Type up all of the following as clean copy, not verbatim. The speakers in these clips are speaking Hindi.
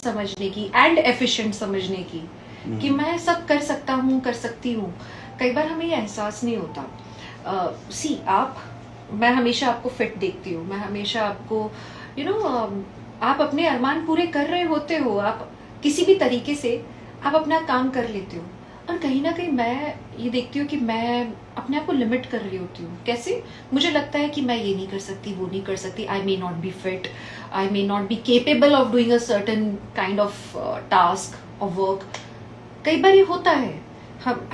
समझने की एंड एफिशिएंट समझने की कि मैं सब कर सकता हूँ, कर सकती हूँ। कई बार हमें ये एहसास नहीं होता। मैं हमेशा आपको फिट देखती हूँ, मैं हमेशा आपको आप अपने अरमान पूरे कर रहे होते हो, आप किसी भी तरीके से आप अपना काम कर लेते हो। और कहीं ना कहीं मैं ये देखती हूँ कि मैं अपने आप को लिमिट कर रही होती हूँ। कैसे? मुझे लगता है कि मैं ये नहीं कर सकती, वो नहीं कर सकती, I may not be fit, I may not be capable of doing a certain kind of task और वर्क। कई बार ये होता है,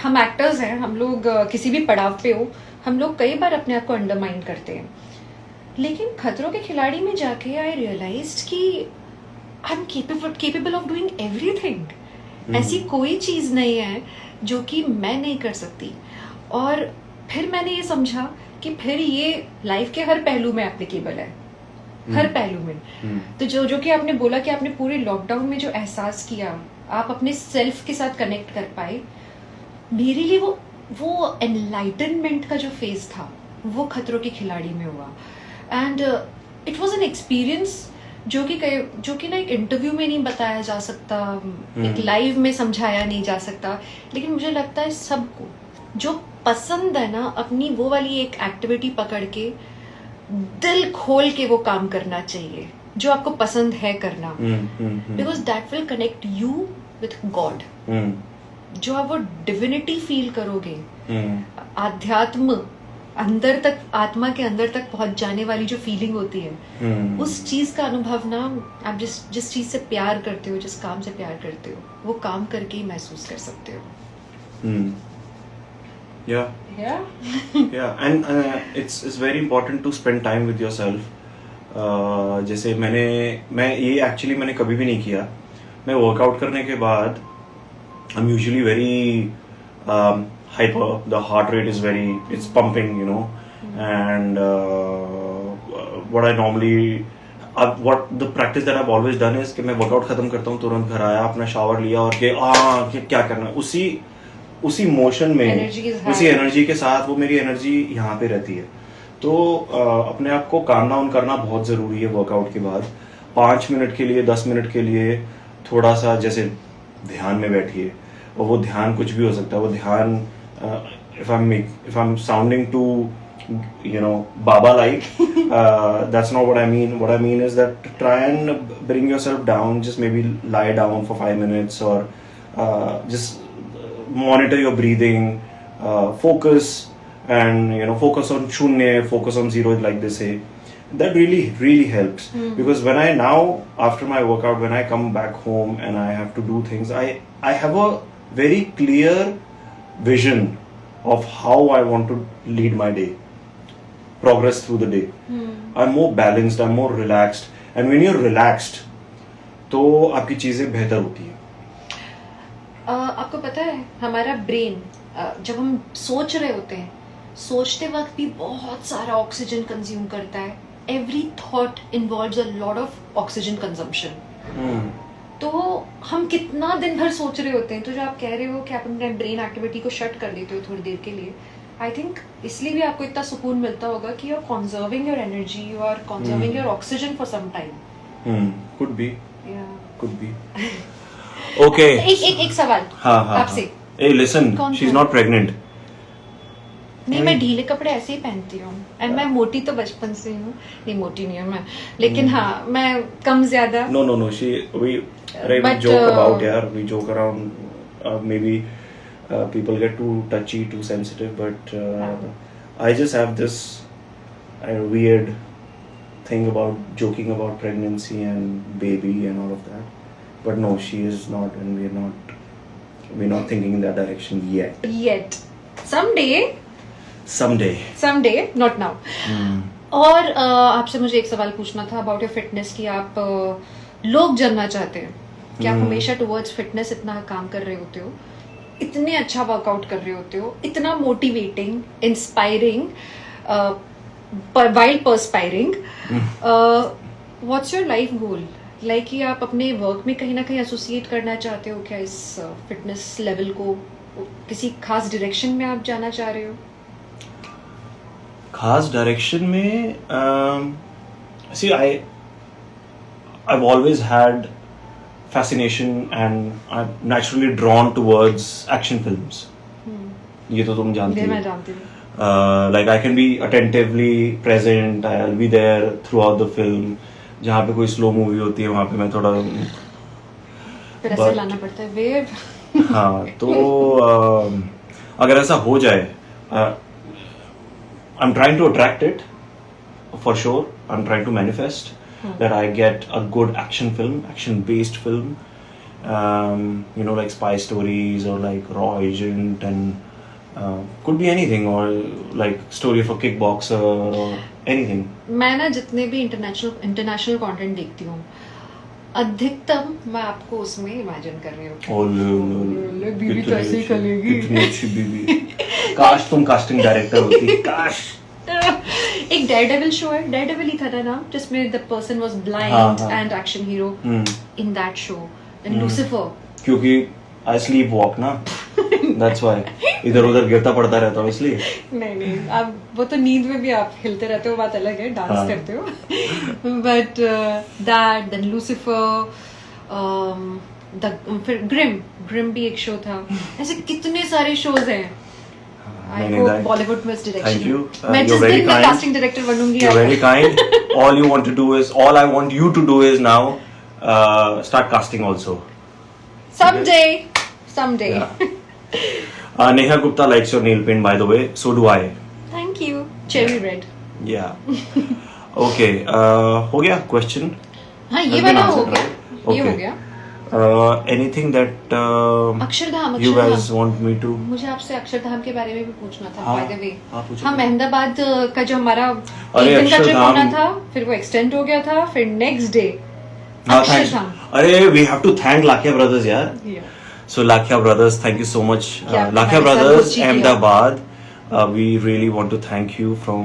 हम एक्टर्स हैं, हम लोग किसी भी पड़ाव पे हो, हम लोग कई बार अपने आप को अंडरमाइन करते हैं। लेकिन खतरों के खिलाड़ी में जाके आई रियलाइज्ड कि I am capable of doing everything. ऐसी कोई चीज नहीं है जो कि मैं नहीं कर सकती। और फिर मैंने ये समझा कि फिर ये लाइफ के हर पहलू में एप्लीकेबल है, हर पहलू में। तो जो कि आपने बोला कि आपने पूरे लॉकडाउन में जो एहसास किया, आप अपने सेल्फ के साथ कनेक्ट कर पाए, मेरे लिए वो एनलाइटनमेंट का जो फेज था वो खतरों के खिलाड़ी में हुआ। And it was an experience जो कि ना एक इंटरव्यू में नहीं बताया जा सकता, एक लाइव में समझाया नहीं जा सकता। लेकिन मुझे लगता है सबको जो पसंद है ना, अपनी वो वाली एक एक्टिविटी पकड़ के दिल खोल के वो काम करना चाहिए जो आपको पसंद है करना, because that will connect you with God. जो आप वो डिविनिटी फील करोगे, आध्यात्म अंदर तक, आत्मा के अंदर तक पहुंच जाने वाली जो फीलिंग होती है, उस चीज का अनुभव ना आप जिस चीज से प्यार करते हो, जिस काम से प्यार करते हो, वो काम करके ही महसूस कर सकते हो। Yeah, and it's very important to spend time with yourself. जैसे मैं ये एक्चुअली मैंने कभी भी नहीं किया। मैं वर्कआउट करने के बाद I'm usually very hyper. The heart rate is it's pumping, and what I normally what the practice that I've always done is कि मैं वर्कआउट खत्म करता हूँ, तुरंत घर आया, अपना शावर लिया और क्या करना है, उसी मोशन में, उसी एनर्जी के साथ वो मेरी एनर्जी यहाँ पे रहती है। तो अपने आप को काम डाउन करना बहुत जरूरी है वर्कआउट के बाद। 5 मिनट के लिए, 10 मिनट के लिए थोड़ा सा जैसे ध्यान में बैठिए, और वो ध्यान कुछ भी हो सकता है। वो ध्यान if I'm sounding too Baba like, that's not what I mean. What I mean is that try and bring yourself down, just maybe lie down for 5 minutes, or just monitor your breathing, focus, and focus on shunya, focus on zero, like they say. That really helps. Because after my workout, when I come back home and I have to do things, I have a very clear vision of how I want to lead my day, progress through the day. I'm more balanced, I'm more relaxed, and when you're relaxed, तो आपकी चीजें बेहतर होती हैं। आपको पता है, हमारा ब्रेन जब हम सोच रहे होते हैं, सोचते वक्त भी बहुत सारा ऑक्सीजन कंज्यूम करता है। Every thought involves a lot of oxygen consumption. तो हम कितना दिन भर सोच रहे होते हैं। तो जो आप कह रहे हो कि आप अपने ब्रेन एक्टिविटी को शट कर देते हो थोड़ी देर के लिए, आई थिंक इसलिए भी आपको इतना सुकून मिलता होगा कि you are conserving your energy, you are conserving your oxygen for some time. Could be okay. एक सवाल आपसे। Hey listen, she is not pregnant. नहीं, मैं ढीले कपड़े ऐसे ही पहनती हूँ, एंड मैं मोटी तो बचपन से हूँ। नहीं, मोटी नहीं हूँ मैं, लेकिन हाँ, मैं कम ज्यादा। No, we joke about, यार, we joke around, maybe people get too touchy, too sensitive, but I just have this weird thing about joking about pregnancy and baby and all of that. But no, she is not, and we're not thinking in that direction yet. Someday, not now. और आपसे मुझे एक सवाल पूछना था अबाउट योर फिटनेस, कि आप लोग जानना चाहते हैं कि आप हमेशा टुवर्ड्स फिटनेस इतना काम कर रहे होते हो, इतने अच्छा वर्कआउट कर रहे होते हो, इतना motivating, inspiring, wild perspiring. What's your life goal? Like कि आप अपने वर्क में कहीं ना कहीं एसोसिएट करना चाहते हो क्या इस फिटनेस लेवल को? किसी खास डायरेक्शन में आप जाना चाह रहे हो? खास डायरेक्शन में see, I've always had fascination and I'm naturally drawn towards action films. ये तो तुम जानती ये हो. मैं जानती हूँ. Like I can be attentively present. I'll be there throughout the film. जहाँ पे कोई slow movie होती है वहाँ पे मैं थोड़ा फिर ऐसे But- लाना पड़ता है वेव. हाँ तो अगर ऐसा हो जाए I'm trying to attract it for sure. I'm trying to manifest that I get a good action based film, like spy stories or like Raw Agent, and could be anything, or like story of a kickboxer or anything. मैं ना जितने भी इंटरनेशनल कंटेंट देखती हूँ अधिकतम मैं आपको उसमें इमेजिन कर रही हूँ. और बीवी तो ऐसे ही करेगी. कितनी अच्छी बीवी. काश तुम कास्टिंग डायरेक्टर होती. काश. एक डेयरडेविल शो है, डेयरडेविल ही था ना नाम, जिसमें द पर्सन वाज हाँ, ब्लाइंड हाँ. And action hero in that show. And Lucifer. क्योंकि आई स्लीप वॉक ना, दैट्स व्हाई इधर उधर गिरता पड़ता रहता हूँ इसलिए. नहीं आप वो तो नींद में भी आप हिलते रहते हो, बात अलग है, डांस हाँ. करते हो. बट दैट देन लूसिफर, फिर ग्रिम भी एक शो था. ऐसे कितने सारे शोज हैं. आई नहीं, होप that- बॉलीवुड में इस Thank डायरेक्शन. you. मैं You're जिस very दिन मैं kind. कास्टिंग डायरेक्टर बनूंगी You're very kind. All I want you to do is now start casting also. someday. Yeah. Neha Gupta likes your nail paint, by the way. So do I. Thank you. Cherry red. Yeah. Okay. हो गया question? हाँ ये Has been वाला हो answered, गया. right? ये Okay. हो गया. Anything that Akshardham. you guys want me to? मुझे आपसे अक्षरधाम के बारे में भी पूछना था. हाँ, बाय द वे हाँ, पूछो. हाँ अहमदाबाद का जो हमारा अरे, एक दिन का ट्रिप अक्षरधाम- होना था, फिर वो एक्सटेंड हो गया था, फिर नेक्स्ट डे हाँ, thanks. अक्षरधाम. अरे we have to thank Lakhia brothers यार. Yeah. So Lakhia brothers, thank you so much. क्या आपने Lakhia हमारे साथ brothers, कुछ किया? Ahmedabad. We really want to thank you from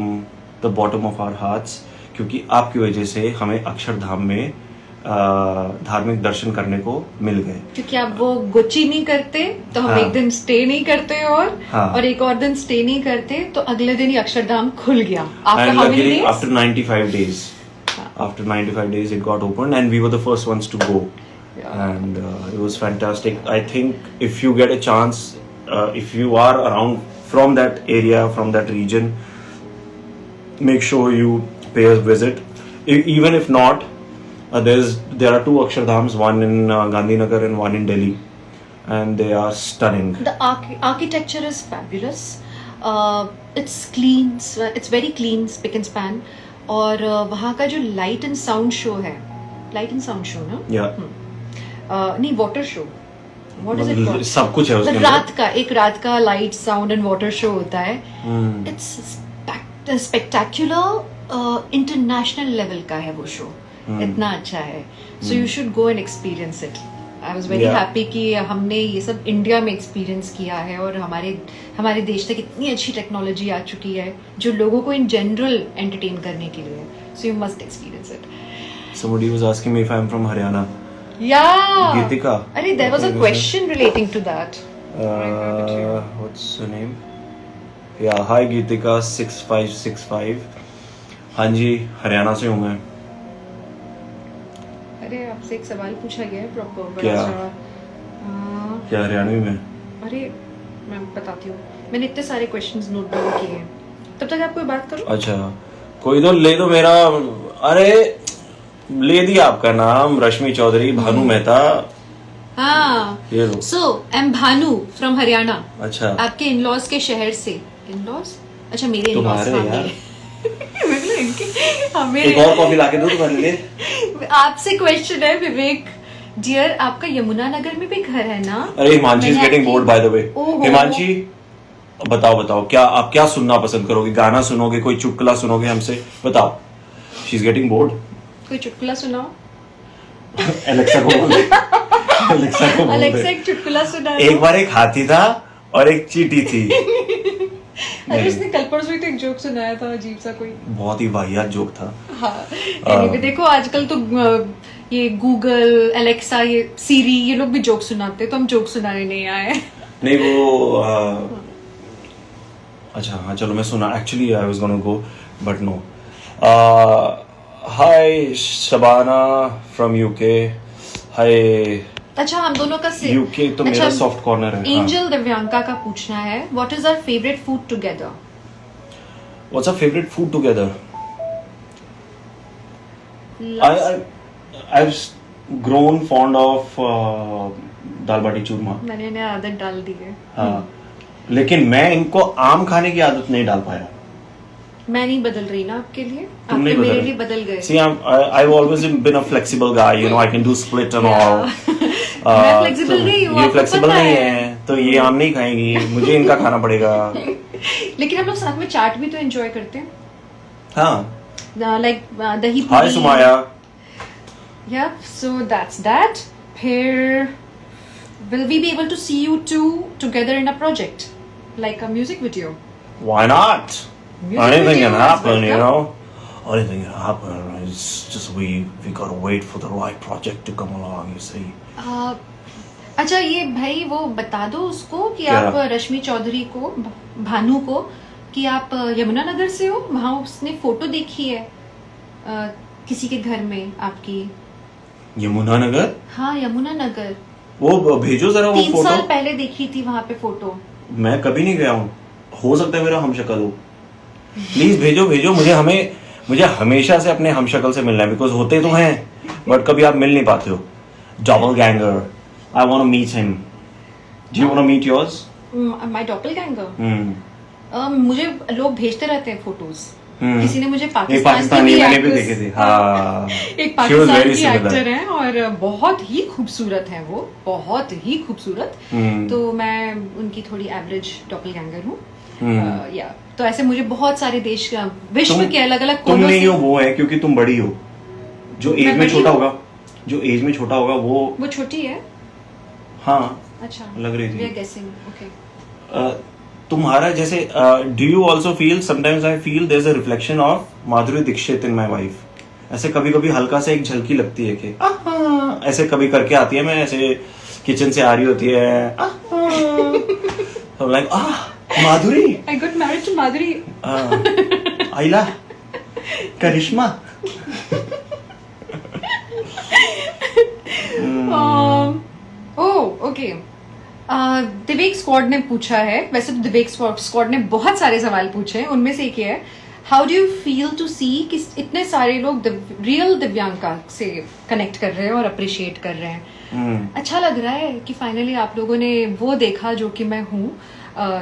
the bottom of our hearts, क्योंकि आपकी वजह से हमें अक्षरधाम में धार्मिक दर्शन करने को मिल गए. क्योंकि आप वो गुच्ची नहीं करते तो हम हाँ. एक दिन स्टे नहीं करते हाँ. और एक और दिन स्टे नहीं करते तो अगले दिन ही अक्षरधाम खुल गया. After And how many luckily, days? after 95 days, after 95 days, it got opened, and we were the first ones to go. Yeah. And it was fantastic. I think if you get a chance, if you are around from that area, from that region, make sure you pay a visit. Even if not, there are two Akshardhams, one in Gandhinagar and one in Delhi, and they are stunning. The architecture is fabulous. It's clean. It's very clean, spick and span. और वहाँ का जो लाइट एंड साउंड शो है, लाइट एंड साउंड शो ना, Yeah. नहीं water show, what is it called, सब कुछ है उसके अंदर. रात का light sound and water show होता है. Hmm. It's spectacular, international level का है वो शो. इतना अच्छा है. So you should go and experience it. I was very Yeah. Happy कि हमने ये सब इंडिया में एक्सपीरियंस किया है और हमारे देश तक इतनी अच्छी टेक्नोलॉजी आ चुकी है जो लोगों को इन जनरल एंटरटेन करने के लिए. So you must experience it. Somebody was asking me if I'm from Haryana. या Geetika. अरे there was a question relating to that. What's her name? Yeah, hi Geetika 6565. हाँ जी, हरियाणा से हूँ मैं. अरे आपसे एक सवाल पूछा गया है प्रॉपर. क्या? क्या हरियाणवी में? अरे मैं बताती हूँ. मैंने इतने सारे क्वेश्चंस नोट डाउन किए हैं. तब तक आप कोई बात करो. अच्छा, कोई तो ले दो मेरा. अरे ले दिया आपका नाम, रश्मि चौधरी, भानु मेहता. हाँ. ये लो. So I am Bhanu from Haryana. अच्छा, आपके इन-लॉज के शहर से. इन-लॉज? अच्छा मेरे इन-लॉज. तुम्हारे यार. मेरे एक और कॉफी लाके दो तुम्हारे लिए. आपसे क्वेश्चन है विवेक डियर, आपका यमुनानगर में भी घर है ना? अरे हिमांशी इज मैंने गेटिंग आपकी- बोर्ड बाय द वे. ओहो। हिमांशी बताओ क्या आप क्या सुनना पसंद करोगे? गाना सुनोगे, कोई चुटकुला सुनोगे हमसे? बताओ. She is getting bored. कोई चुटकुला सुनाओ. एलेक्सा को बोल. एलेक्सा को बोल अलेक्सा दे. एक चुटकुला सुना. एक बार एक हाथी था और एक चींटी थी. अरे उसने कल परसों ही तो एक जोक सुनाया था अजीब सा कोई. बहुत ही वाहियात जोक था. हाँ. Anyway, देखो आजकल तो ये गूगल, एलेक्सा, ये सीरी, ये लोग भी जोक सुनाते हैं, तो हम जोक सुनाने नहीं आए. नहीं वो अच्छा हाँ चलो मैं सुना. Actually I was gonna go but no. Hi Shabana from UK. Hi अच्छा हम दोनों का यूके तो मेरा सॉफ्ट कॉर्नर है. एंजल दिव्यांका का पूछना है, what is our favourite food together? What's our favourite food together? I've grown fond of dal baati churma. मैंने इन्हें आदत डाल दी है. हाँ, लेकिन मैं इनको आम खाने की आदत नहीं डाल पाया. मैं नहीं बदल रही ना आपके लिए, तुम आपने नहीं मेरे बदल लिए बदल गए. See, I've always been a flexible guy, you know, I can do split and all. मैं flexible नहीं हूँ, ये आपको flexible पता नहीं है. है, तो ये आम नहीं खाएंगी, मुझे इनका खाना पड़ेगा. लेकिन हम लोग साथ में चाट भी तो एंजॉय करते हैं. हाँ. लाइक दही हाय पूरी. Somaiya. Yeah, so that's that. Here, will we be able to see you two together in a project, like a music video? Why not? Music Anything video can is happen, you welcome. know. Anything can happen. It's just we gotta wait for the right project to come along. You see. अच्छा ये भाई वो बता दो उसको कि क्या? आप रश्मि चौधरी को, भानु को, कि आप यमुनानगर से हो. वहाँ उसने फोटो देखी है किसी के घर में आपकी. यमुनानगर. हाँ यमुनानगर. वो भेजो जरा वो 3 साल फोटो. पहले देखी थी वहाँ पे फोटो. मैं कभी नहीं गया हूँ. हो सकता है मेरा हमशक्ल हो. प्लीज भेजो भेजो मुझे हमेशा से अपने हमशक्ल से मिलना है. बिकॉज होते तो हैं बट कभी आप मिल नहीं पाते हो. Double ganger. I want to meet him. Do you want to meet yours? My doppelganger. मुझे लोग भेजते रहते हैं फोटोज. किसी ने मुझे एक पाकिस्तानी मैंने भी देखे थे. हाँ. एक She was पाकिस्तान very की similar. एक्टर हैं और बहुत ही खूबसूरत हैं वो, बहुत ही खूबसूरत. तो मैं उनकी थोड़ी एवरेज डॉपलगैंगर हूँ. या तो ऐसे मुझे बहुत सारे देश का, विश्व के अलग अलग तुम कोनों नहीं से. हो वो है क्योंकि तुम बड़ी हो. जो मैं एज में बड़ी छोटा हूँ? होगा, जो एज में छोटा होगा वो छोटी है. हाँ अच्छा लग रही थी. We are guessing. Okay. तुम्हारा जैसे do you also feel sometimes I feel there is a reflection of Madhuri Dixit in my wife. ऐसे कभी कभी हल्का सा एक झलकी लगती है कि ऐसे कभी करके आती है. मैं ऐसे किचन से आ रही होती है like Madhuri. I got married to Madhuri. आइला करिश्मा. ओके. दिवेक स्क्वाड ने पूछा है, वैसे तो दिवेक स्क्वाड ने बहुत सारे सवाल पूछे हैं, उनमें से एक ये है, how do you feel to see कि इतने सारे लोग रियल दिव्यांका से कनेक्ट कर रहे हैं और अप्रिशिएट कर रहे हैं. अच्छा लग रहा है कि फाइनली आप लोगों ने वो देखा जो कि मैं हूँ.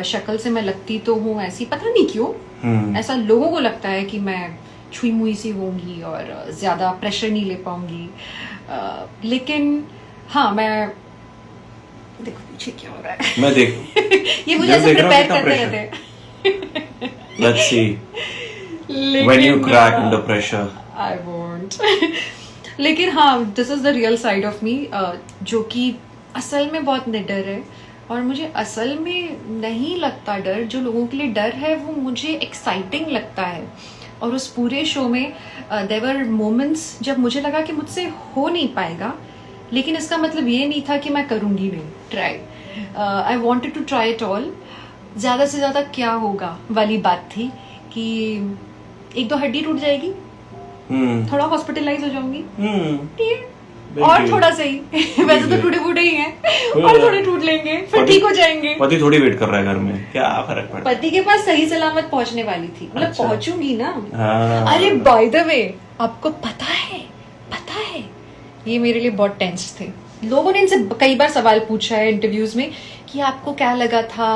शक्ल से मैं लगती तो हूँ ऐसी, पता नहीं क्यों ऐसा लोगों को लगता है कि मैं छुई मुई सी होंगी और ज्यादा प्रेशर नहीं ले पाऊंगी. लेकिन हाँ मैं देखो पीछे क्या हो रहा है. मैं देख ये मुझे ऐसे प्रिपेयर करते रहते हैं. Let's see when you crack under pressure. I won't. लेकिन हाँ this is the real side of me, जो कि असल में बहुत निडर है. और मुझे असल में नहीं लगता डर. जो लोगों के लिए डर है वो मुझे एक्साइटिंग लगता है. और उस पूरे शो में देयर वर मोमेंट्स जब मुझे लगा कि मुझसे हो नहीं पाएगा, लेकिन इसका मतलब ये नहीं था कि मैं करूंगी नहीं. Try. I wanted to try it all. ज्यादा से ज्यादा क्या होगा वाली बात थी कि 1-2 हड्डी टूट जाएगी, थोड़ा हॉस्पिटलाइज हो जाऊंगी, और थोड़ा सही. वैसे तो टूटे फूटे ही हैं, और थोड़े टूट लेंगे फिर ठीक हो जाएंगे. पति थोड़ी वेट कर रहा है घर में, क्या फर्क पड़ता है. पति के पास सही सलामत पहुंचने वाली थी, मतलब अच्छा. पहुंचूंगी ना. हाँ. अरे बाय द वे आपको पता है ये मेरे लिए बहुत टेंस थे. लोगों ने इनसे कई बार सवाल पूछा है इंटरव्यूज में कि आपको क्या लगा था,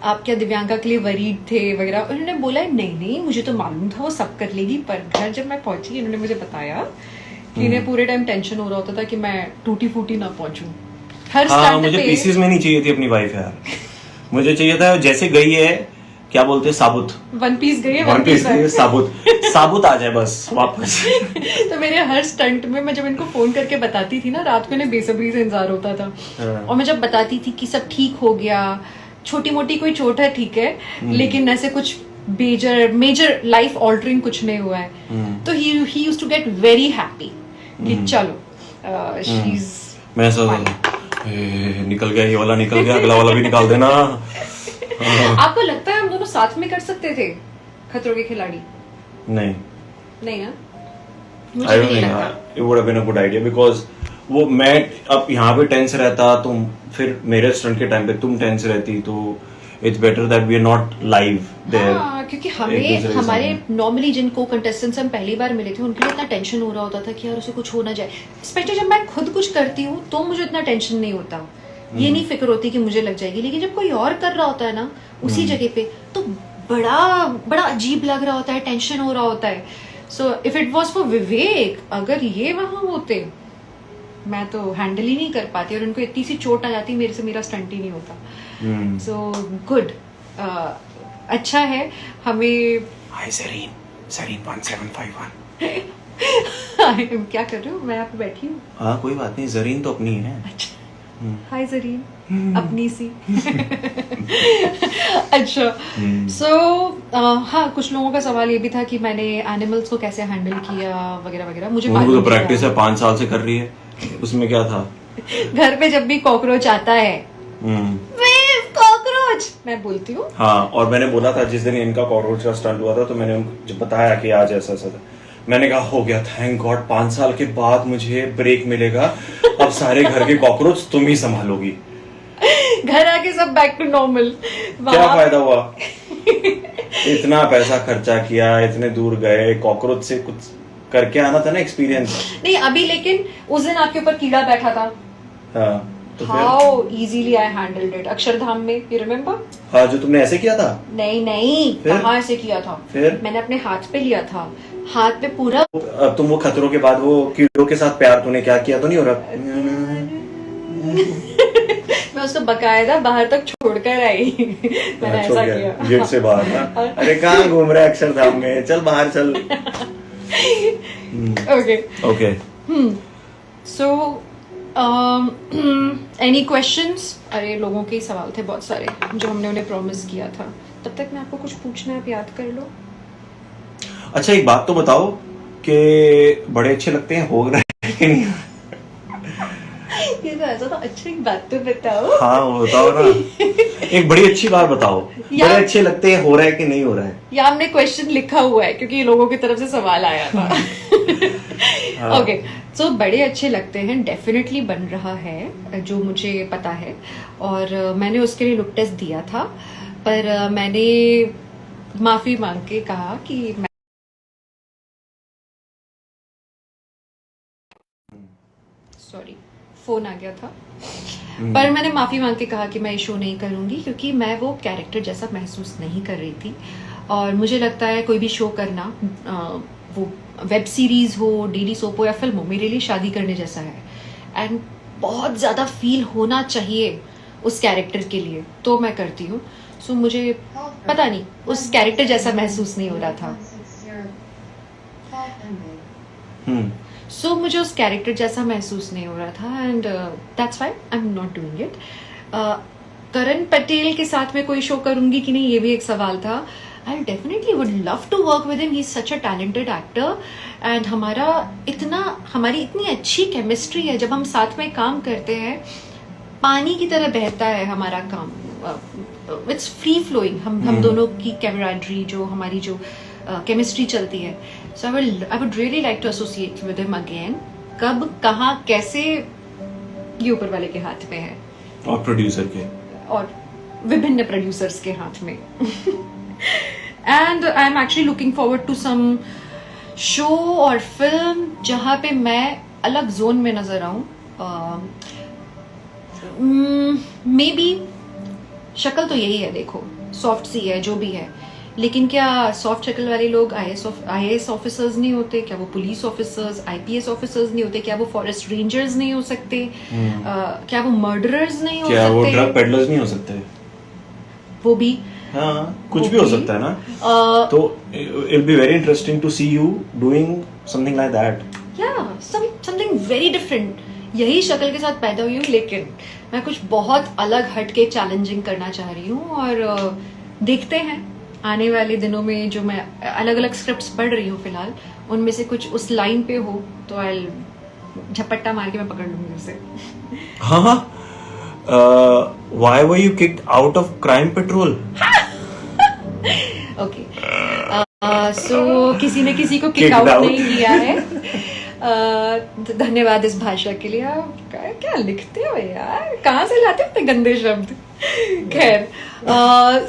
आप क्या दिव्यांका के लिए वरीड थे वगैरह. उन्होंने बोला नहीं मुझे तो मालूम था वो सब कर लेगी. पर घर जब मैं पहुंची इन्होंने मुझे बताया कि इन्हें पूरे टाइम टेंशन हो रहा होता था कि मैं टूटी फूटी ना पहुंचूं हर स्टंट मुझे पे. पीसेस में नहीं चाहिए थी अपनी वाइफ यार. मुझे चाहिए था जैसे गई है, क्या बोलते हैं, साबुत. वन पीस गई है, वन पीस साबुत आ जाए बस वापस. तो मेरे हर स्टंट में मैं जब इनको फोन करके बताती थी ना, रात को इन्हें बेसब्री से इंतजार होता था. और मैं जब बताती थी कि सब ठीक हो गया, छोटी मोटी कोई चोट है ठीक है, लेकिन ऐसे कुछ मेजर लाइफ ऑल्टरिंग कुछ नहीं हुआ है, तो ही used to get very happy कि चलो शी इज. मैं निकल गया, ये वाला निकल गया, अगला वाला भी निकाल देना. आपको लगता है हम दोनों साथ में कर सकते थे खतरों के खिलाड़ी? नहीं ना, I don't think it would have been a good idea because वो मैं अब यहाँ पे टेंस रहता, तुम फिर मेरे स्टंट के टाइम पे तुम टेंस रहती, तो it's better that we are not live there. हाँ, क्योंकि हमें हमारे नॉर्मली जिनको कंटेस्टेंट्स हम पहली बार मिले थे उनके लिए इतना टेंशन हो रहा होता था कि यार उसे कुछ हो ना जाए। स्पेशली जब मैं खुद कुछ करती हूँ तो मुझे इतना टेंशन नहीं होता, ये नहीं फिक्र होती कि मुझे लग जाएगी। लेकिन जब कोई और कर रहा होता है ना उसी जगह पे, तो बड़ा बड़ा अजीब लग रहा होता है, टेंशन हो रहा होता है। So if it was for Vivek, अगर ये वहां होते, मैं तो हैंडल ही नहीं कर पाती और उनको इतनी सी चोट आ जाती, मेरे से मेरा स्टंट ही नहीं होता। सो गुड, अच्छा है हमें। हाय ज़रीन 1751। क्या कर रहे हो? मैं यहाँ पे बैठी हूँ। हाँ कोई बात नहीं, ज़रीन तो अपनी है। अच्छा, हाय ज़रीन, अपनी सी। अच्छा, सो हाँ, कुछ लोगों का सवाल ये भी था कि मैंने एनिमल्स को कैसे हैंडल किया वगैरह वगैरह। मुझे उनको तो प्रैक्टिस है, 5 साल से कर रही है, उसमें क्या था। घर पे जब भी कॉकरोच आता है, कॉकरोच मैं बोलती हूँ। हाँ, और मैंने बोला था जिस दिन इनका कॉकरोच का स्टंट हुआ था, तो मैंने उनको जब बताया कि आज ऐसा ऐसा था, मैंने कहा हो गया, थैंक गॉड 5 साल के बाद मुझे ब्रेक मिलेगा, अब सारे घर के कॉकरोच तुम ही संभालोगी। घर आके सब बैक टू नॉर्मल। क्या फायदा हुआ? इतना पैसा खर्चा किया, इतने दूर गए, कॉकरोच से कुछ करके आना था ना, एक्सपीरियंस। नहीं अभी, लेकिन उस दिन आपके ऊपर कीड़ा बैठा था। हाँ, तो how easily I handled it Akshardham में, यू रिमेम्बर? हाँ, जो तुमने ऐसे किया था। नहीं, कहाँ से किया था? फिर मैंने अपने हाथ पे लिया था, हाथ पे पूरा। अब तुम वो खतरों के बाद वो कीड़ों के साथ प्यार तूने क्या किया तो नहीं हो रहा? मैं उसको बकायदा बाहर तक छोड़कर आई। मैंने ऐसा किया गेट से बाहर ना? अरे कहाँ घूम रहा है अक्षरधाम में, चल बाहर चल। Okay so any questions? अरे लोगों के ही सवाल थे बहुत सारे जो हमने उन्हें प्रॉमिस किया था। तब तक मैं आपको कुछ पूछना है, आप याद कर लो। अच्छा एक बात तो बताओ कि बड़े अच्छे लगते हैं, हो रहा है कि नहीं? ये तो ऐसा, तो अच्छी बात तो बताओ। हाँ वो बताओ ना, एक बड़ी अच्छी बात बताओ, बड़े अच्छे लगते हैं, हो रहा है कि नहीं हो रहा है? या हमने क्वेश्चन लिखा हुआ है क्योंकि लोगों की तरफ से सवाल आया था। ओके, सो बड़े अच्छे लगते हैं, डेफिनेटली बन रहा है जो मुझे पता है, और मैंने उसके लिए लुक टेस्ट दिया था, पर मैंने माफी मांग के कहा कि सॉरी फोन आ गया था, पर मैंने माफी मांग के कहा कि मैं ये शो नहीं करूंगी क्योंकि मैं वो कैरेक्टर जैसा महसूस नहीं कर रही थी। और मुझे लगता है कोई भी शो करना, वो वेब सीरीज हो, डीडी सोप हो या फिल्म हो, मेरे लिए शादी करने जैसा है। एंड बहुत ज्यादा फील होना चाहिए उस कैरेक्टर के लिए, तो मैं करती हूँ। सो मुझे पता नहीं, उस कैरेक्टर जैसा महसूस नहीं हो रहा था। सो मुझे उस कैरेक्टर जैसा महसूस नहीं हो रहा था, and that's why I am not doing it. Karan Patel के साथ में कोई शो करूंगी कि नहीं, ये भी एक सवाल था। I definitely would love to work with him, he is such a talented actor, and हमारी इतनी अच्छी केमिस्ट्री है। जब हम साथ में काम करते हैं, पानी की तरह बहता है हमारा काम, इट्स फ्री फ्लोइंग। हम दोनों की कैमराडरी, जो हमारी जो केमिस्ट्री चलती है। So I would really like to associate with him again. कब, कहाँ, कैसे, ये ऊपर वाले के हाथ में है, और प्रोड्यूसर के, और विभिन्न प्रोड्यूसर्स के हाथ में। And I am actually looking forward to some show और फिल्म जहाँ पे मैं अलग जोन में नजर आऊं। मे बी शक्ल तो यही है, देखो सॉफ्ट सी है जो भी है, लेकिन क्या सॉफ्ट शक्ल वाले लोग आईएएस ऑफिसर्स नहीं होते? क्या वो पुलिस ऑफिसर्स, आईपीएस ऑफिसर्स नहीं होते? क्या वो फॉरेस्ट रेंजर्स नहीं हो सकते? क्या वो मर्डरर्स नहीं हो सकते? क्या वो ड्रग पेडलर्स नहीं हो सकते? वो भी, हाँ, कुछ भी हो सकता है ना। तो it be very interesting to see you doing something like that. या समथिंग वेरी डिफरेंट। यही शक्ल के साथ पैदा हुई हूँ, लेकिन मैं कुछ बहुत अलग हट के चैलेंजिंग करना चाह रही हूँ, और देखते हैं आने वाले दिनों में जो मैं अलग अलग स्क्रिप्ट्स पढ़ रही हूँ फिलहाल, उनमें से कुछ उस लाइन पे हो तो आई झपट्टा मार के मैं पकड़ लूंगी उसे। हाँ, why were you kicked out of crime patrol? Okay, so किसी ने किसी को किक आउट नहीं किया है। धन्यवाद इस भाषा के लिए। आप क्या लिखते हो यार, कहाँ से लाते हो इतने गंदे शब्द। खैर,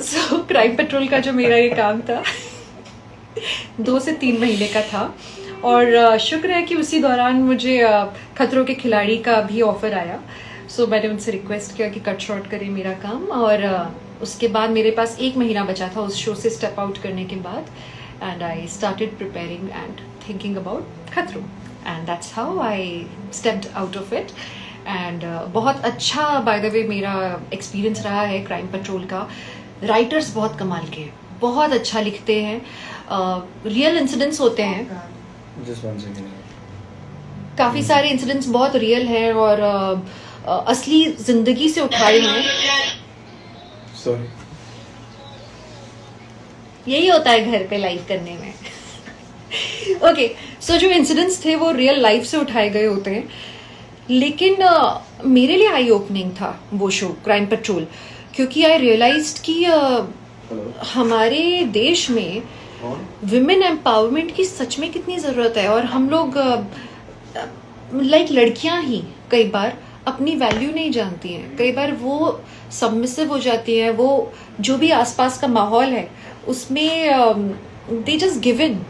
सो क्राइम पेट्रोल का जो मेरा ये काम था 2 से 3 महीने का था, और शुक्र है कि उसी दौरान मुझे खतरों के खिलाड़ी का भी ऑफर आया। सो मैंने उनसे रिक्वेस्ट किया कि कट शॉर्ट करें मेरा काम, और उसके बाद मेरे पास 1 महीना बचा था उस शो से स्टेप आउट करने के बाद, and I started preparing and thinking about खतरों, and that's how I stepped out of it. And बहुत अच्छा बाय द वे मेरा एक्सपीरियंस रहा है क्राइम पेट्रोल का। राइटर्स बहुत कमाल के हैं, बहुत अच्छा लिखते हैं, रियल इंसिडेंट्स होते हैं, Just one second. काफ़ी सारे इंसिडेंट्स बहुत रियल हैं और असली जिंदगी से उठाए हैं। Sorry. यही होता है घर पे लाइव करने में। ओके, सो जो इंसिडेंट्स थे वो रियल लाइफ से उठाए गए होते हैं, लेकिन मेरे लिए आई ओपनिंग था वो शो क्राइम पेट्रोल, क्योंकि आई रियलाइज्ड कि हमारे देश में विमेन एम्पावरमेंट की सच में कितनी ज़रूरत है, और हम लोग लाइक लड़कियां ही कई बार अपनी वैल्यू नहीं जानती हैं, कई बार वो सबमिसिव हो जाती हैं, वो जो भी आसपास का माहौल है उसमें दे जस्ट गिव इन।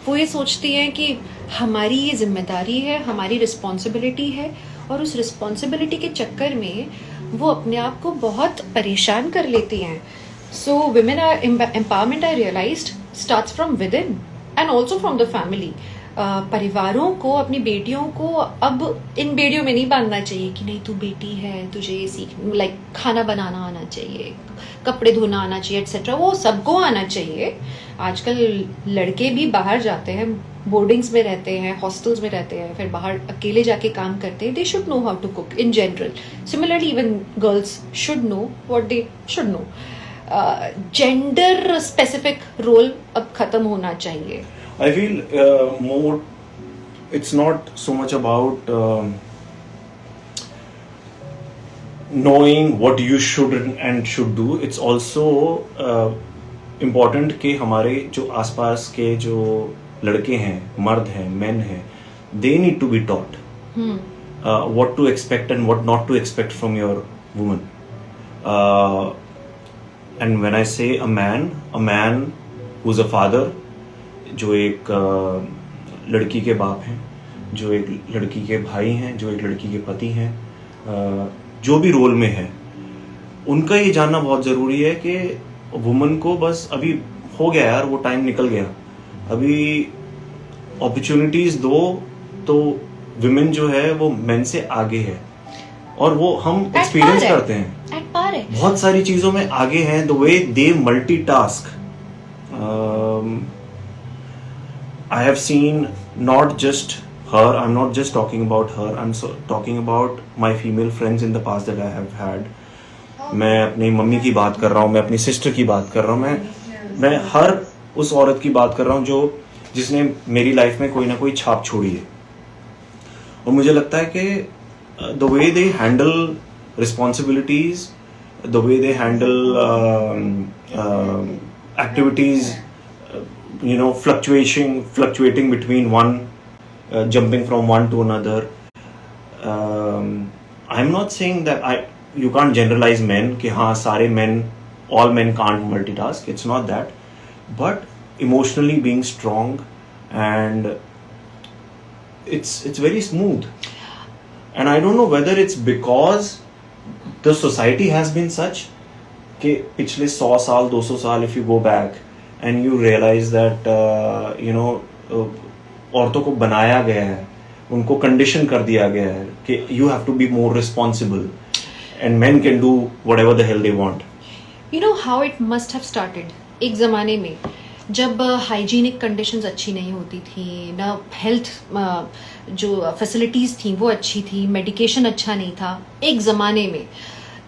वो ये सोचती हैं कि हमारी ये जिम्मेदारी है, हमारी रिस्पॉन्सिबिलिटी है, और उस रिस्पॉन्सिबिलिटी के चक्कर में वो अपने आप को बहुत परेशान कर लेती हैं। So women empowerment I realised starts from within and also from the family. परिवारों को, अपनी बेटियों को अब इन बेड़ियों में नहीं बांधना चाहिए कि नहीं तू बेटी है, तुझे ये सीख, लाइक खाना बनाना आना चाहिए, कपड़े धोना आना चाहिए, एटसेट्रा। वो सबको आना चाहिए। आजकल लड़के भी बाहर जाते हैं, बोर्डिंग्स में रहते हैं, हॉस्टल्स में रहते हैं, फिर बाहर अकेले जाके काम करते हैं। They should know how to cook in general. Similarly even girls should know what they should know. Gender specific role अब खत्म होना चाहिए। I feel more. It's not so much about knowing what you should and should do. It's also important कि हमारे जो आसपास के जो लड़के हैं, मर्द हैं, men हैं, they need to be taught what to expect and what not to expect from your woman. And when I say a man who's a father, जो एक लड़की के बाप हैं, जो एक लड़की के भाई हैं, जो एक लड़की के पति हैं, जो भी रोल में है, उनका ये जानना बहुत ज़रूरी है कि वुमन को बस अभी हो गया यार, वो टाइम निकल गया, अभी अपॉर्चुनिटीज़ दो। तो विमेन जो है वो मेन से आगे है, और वो हम एक्सपीरियंस करते हैं, बहुत सारी चीज़ों में आगे हैं। The way they multitask, I have seen not just her, I'm not just talking about her, I'm talking about my female friends in the past that I have had. मैं अपनी मम्मी की बात कर रहा हूँ, मैं अपनी सिस्टर की बात कर रहा हूँ, मैं हर उस औरत की बात कर रहा हूँ जिसने मेरी लाइफ में कोई ना कोई छाप छोड़ी है। और मुझे लगता है कि the way they handle responsibilities, the way they handle activities, fluctuating between one, jumping from one to another. I'm not saying that you can't generalize men कि हाँ सारे men, all men can't multitask. It's not that, but emotionally being strong, and it's very smooth. And I don't know whether it's because the society has been such कि पिछले 100 साल 200 साल if you go back and you realize that औरतों को बनाया गया है, उनको कंडीशन कर दिया गया है कि you have to be more responsible and men can do whatever the hell they want. You know how it must have started. एक ज़माने में जब हाइजीनिक कंडीशंस अच्छी नहीं होती थी, ना हेल्थ जो फैसिलिटीज़ थी वो अच्छी थी, मेडिकेशन अच्छा नहीं था एक ज़माने में,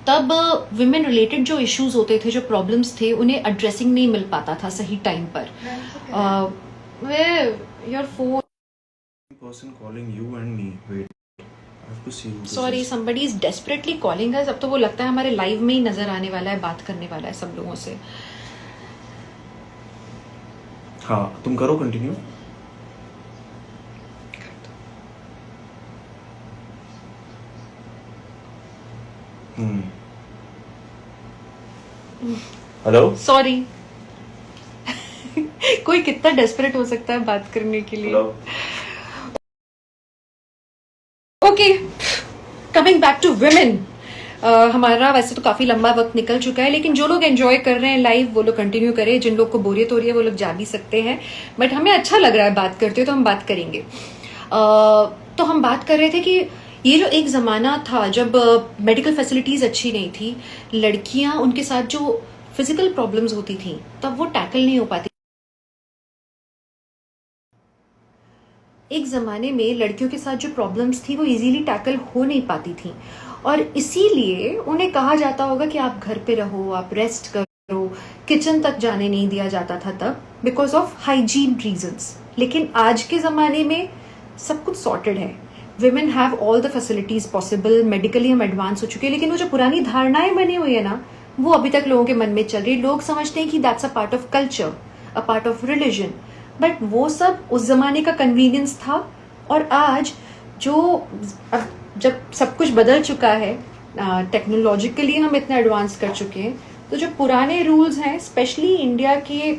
तब विमेन रिलेटेड जो इश्यूज होते थे, जो प्रॉब्लम्स थे, उन्हें एड्रेसिंग नहीं मिल पाता था सही टाइम पर। Your phone person calling you and me. Wait, I have to see who this sorry, is. somebody is desperately calling us। अब तो वो लगता है हमारे लाइव में ही नजर आने वाला है, बात करने वाला है सब लोगों से। हाँ, तुम करो कंटिन्यू। हेलो सॉरी कोई कितना डेस्परेट हो सकता है बात करने के लिए. Hello okay, coming back to women. हमारा वैसे तो काफी लंबा वक्त निकल चुका है, लेकिन जो लोग एंजॉय कर रहे हैं लाइव वो लोग कंटिन्यू करें. जिन लोग को बोरियत हो रही है वो लोग जा भी सकते हैं, बट हमें अच्छा लग रहा है बात करते हो तो हम बात करेंगे. तो हम बात कर रहे थे कि ये जो एक जमाना था जब मेडिकल फैसिलिटीज अच्छी नहीं थी, लड़कियां उनके साथ जो फिजिकल प्रॉब्लम्स होती थी तब वो टैकल नहीं हो पाती. एक ज़माने में लड़कियों के साथ जो प्रॉब्लम्स थी वो इजीली टैकल हो नहीं पाती थी, और इसीलिए उन्हें कहा जाता होगा कि आप घर पे रहो, आप रेस्ट करो, किचन तक जाने नहीं दिया जाता था तब, बिकॉज ऑफ हाइजीन रीजंस. लेकिन आज के ज़माने में सब कुछ सॉर्टेड है. Women have all the facilities possible, medically हम एडवांस हो चुके हैं, लेकिन वो जो पुरानी धारणाएं बनी हुई है ना, वो अभी तक लोगों के मन में चल रही है. लोग समझते हैं कि that's a part of culture, a part of religion, but वो सब उस जमाने का कन्वीनियंस था. और आज जो अब जब सब कुछ बदल चुका है, टेक्नोलॉजिकली हम इतना एडवांस कर चुके हैं, तो जो पुराने रूल्स हैं, स्पेशली इंडिया के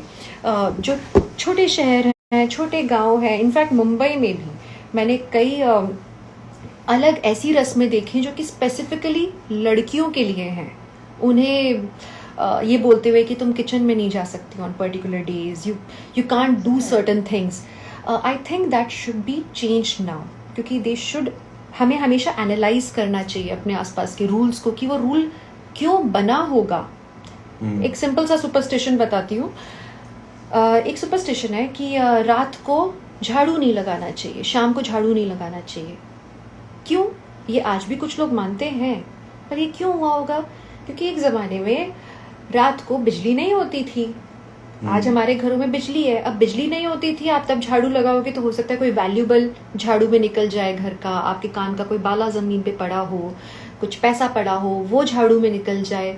जो छोटे शहर हैं, छोटे गांव हैं, इनफैक्ट मुंबई में भी मैंने कई अलग ऐसी रस्में देखी जो कि स्पेसिफिकली लड़कियों के लिए हैं. उन्हें ये बोलते हुए कि तुम किचन में नहीं जा सकती on particular days, you can't do certain things. I think that should be change now, क्योंकि दे शुड, हमें हमेशा एनालाइज करना चाहिए अपने आसपास के रूल्स को कि वो रूल क्यों बना होगा. एक सिंपल सा सुपरस्टिशन बताती हूँ. एक सुपरस्टिशन है कि रात को झाड़ू नहीं लगाना चाहिए, शाम को झाड़ू नहीं लगाना चाहिए. क्यों? ये आज भी कुछ लोग मानते हैं, पर ये क्यों हुआ होगा? क्योंकि एक ज़माने में रात को बिजली नहीं होती थी. आज हमारे घरों में बिजली है, अब बिजली नहीं होती थी, आप तब झाड़ू लगाओगे तो हो सकता है कोई वैल्यूबल झाड़ू में निकल जाए घर का, आपके कान का कोई बाला जमीन पे पड़ा हो, कुछ पैसा पड़ा हो, वो झाड़ू में निकल जाए.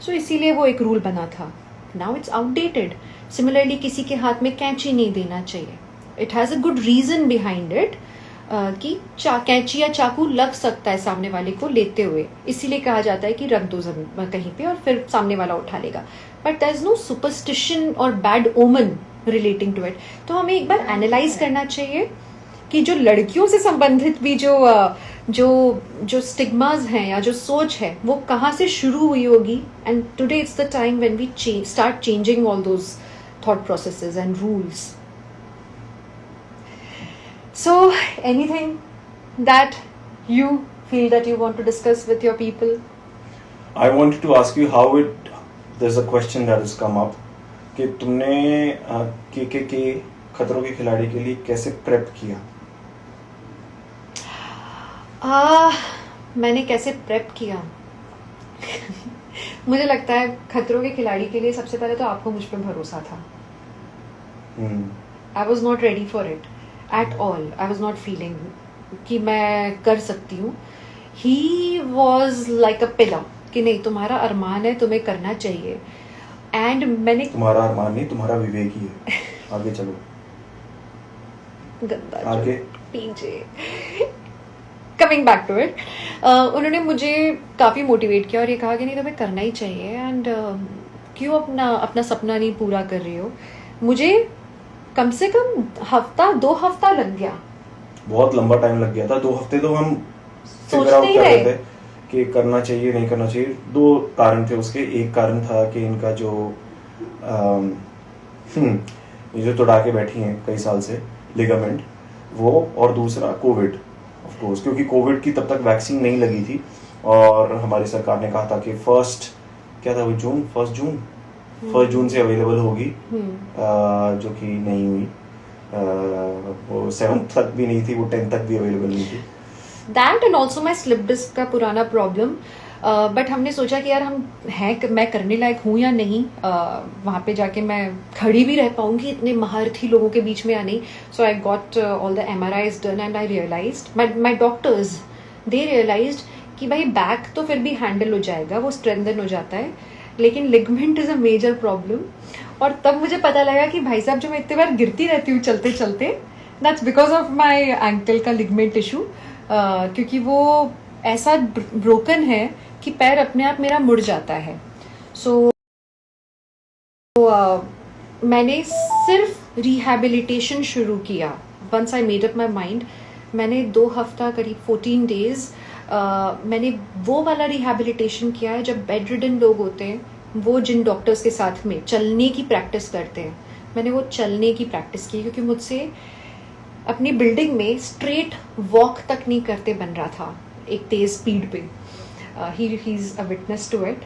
सो इसीलिए वो एक रूल बना था. Now it's outdated. सिमिलरली किसी के हाथ में कैंची नहीं देना चाहिए. It has a good reason behind it कि कैंची या चाकू लग सकता है सामने वाले को लेते हुए, इसीलिए कहा जाता है कि रख दो जमीन कहीं पे और फिर सामने वाला उठा लेगा. But there is no superstition और bad omen relating to it. तो हमें एक बार एनालाइज करना चाहिए कि जो लड़कियों से संबंधित भी जो स्टिग्मास हैं या जो सोच है वो कहाँ से शुरू हुई होगी. And today it's the time when we start changing all those thought processes and rules. So, anything that you feel that you want to discuss with your people? I wanted to ask you how there's a question that has come up कि तुमने के खतरों के खिलाड़ी के लिए कैसे प्रेप किया? मैंने कैसे प्रेप किया? मुझे लगता है खतरों के खिलाड़ी के लिए सबसे पहले तो आपको मुझ पर भरोसा था. I was not ready for it. At all, I was not feeling कि मैं कर सकती हूँ. He was like a pillar कि नहीं, तुम्हारा अरमान है, तुम्हें करना चाहिए. And मैंने, तुम्हारा अरमान नहीं, तुम्हारा विवेक ही है. आगे चलो. गंदा आगे पीछे. Coming back to it, उन्होंने मुझे काफ़ी मोटिवेट किया और ये कहा कि नहीं, तुम्हें करना ही चाहिए. एंड क्यों अपना सपना नहीं पूरा कर रही हो. मुझे कम से कम दो हफ्ता लग गया. बहुत लंबा टाइम लग गया था. 2 हफ्ते तो हम फिगर आउट कर रहे थे कि करना चाहिए नहीं करना चाहिए. 2 कारण थे उसके. एक कारण था कि इनका जो ये जो तोड़ा के बैठी हैं कई साल से लिगामेंट, वो, और दूसरा कोविड ऑफ कोर्स, क्योंकि कोविड की तब तक वैक्सीन नहीं लगी थी और हमारी सरकार ने कहा था कि फर्स्ट जून से अवेलेबल होगी, जो कि नहीं हुई. वो 7th तक भी नहीं थी, वो 10th तक भी अवेलेबल नहीं थी. That and also my slip disc का पुराना प्रॉब्लम. बट हमने सोचा कि यार मैं करने लायक हूँ या नहीं, वहाँ पे जाके मैं खड़ी भी रह पाऊंगी इतने महारथी लोगों के बीच में या नहीं. So I got all the MRIs done and I realised, my doctors they realised कि भाई बैक तो फिर भी हैंडल हो जाएगा, वो स्ट्रेंथन हो जाता है, लेकिन ligament is a major problem. और तब मुझे पता लगा कि भाई साहब जो मैं इतने बार गिरती रहती हूँ चलते चलते, that's because of my ankle का लिगमेंट इशू. क्योंकि वो ऐसा ब्रोकन है कि पैर अपने आप मेरा मुड़ जाता है. सो मैंने सिर्फ रिहैबिलिटेशन शुरू किया. Once I made up my mind, मैंने 2 हफ्ता करीब 14 डेज मैंने वो वाला रिहैबिलिटेशन किया है जब बेड रिडन लोग होते हैं, वो जिन डॉक्टर्स के साथ में चलने की प्रैक्टिस करते हैं, मैंने वो चलने की प्रैक्टिस की, क्योंकि मुझसे अपनी बिल्डिंग में स्ट्रेट वॉक तक नहीं करते बन रहा था एक तेज स्पीड पे. He is a witness to it.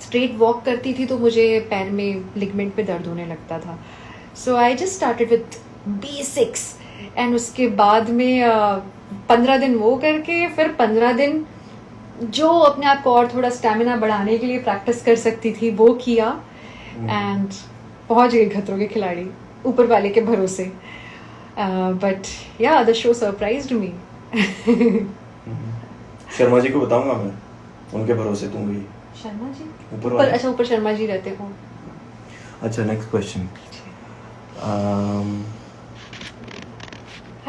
Straight walk करती थी तो मुझे पैर में लिगमेंट पे दर्द होने लगता था. So I just started with basics, and उसके बाद में 15 दिन वो करके फिर 15 दिन जो अपने आप को और थोड़ा स्टैमिना बढ़ाने के लिए प्रैक्टिस कर सकती थी वो किया, एंड पहुंच गई खतरों के खिलाड़ी ऊपर वाले के भरोसे. बट या द शो सरप्राइज्ड मी. शर्मा जी को बताऊंगा मैं, उनके भरोसे तुम गई. शर्मा जी ऊपर ऊपर, अच्छा ऊपर शर्मा जी रहते हो. अच्छा, नेक्स्ट क्वेश्चन.